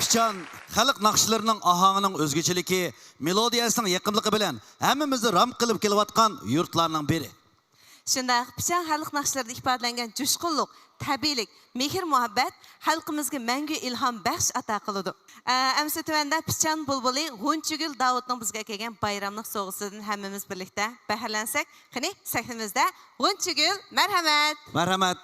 Pichan xalq naqshlarining ahongining o'zgachiligi, melodiyasining yaqinligi bilan hammamizni ram qilib kelayotgan yurtlarning biri. Shunday Pichan xalq naqshlarida ifodalangan jo'shqinlik, tabiiylik, mehr muhabbat xalqimizga mangu ilhom baxsh ato qiladi. Amsa tuvanda Pichan bulbuli G'unchugul Davudning bizga kelgan bayramlik sovg'asidan hammamiz birlikda bahralansak, qani sahnimizda G'unchugul, marhamat. Marhamat.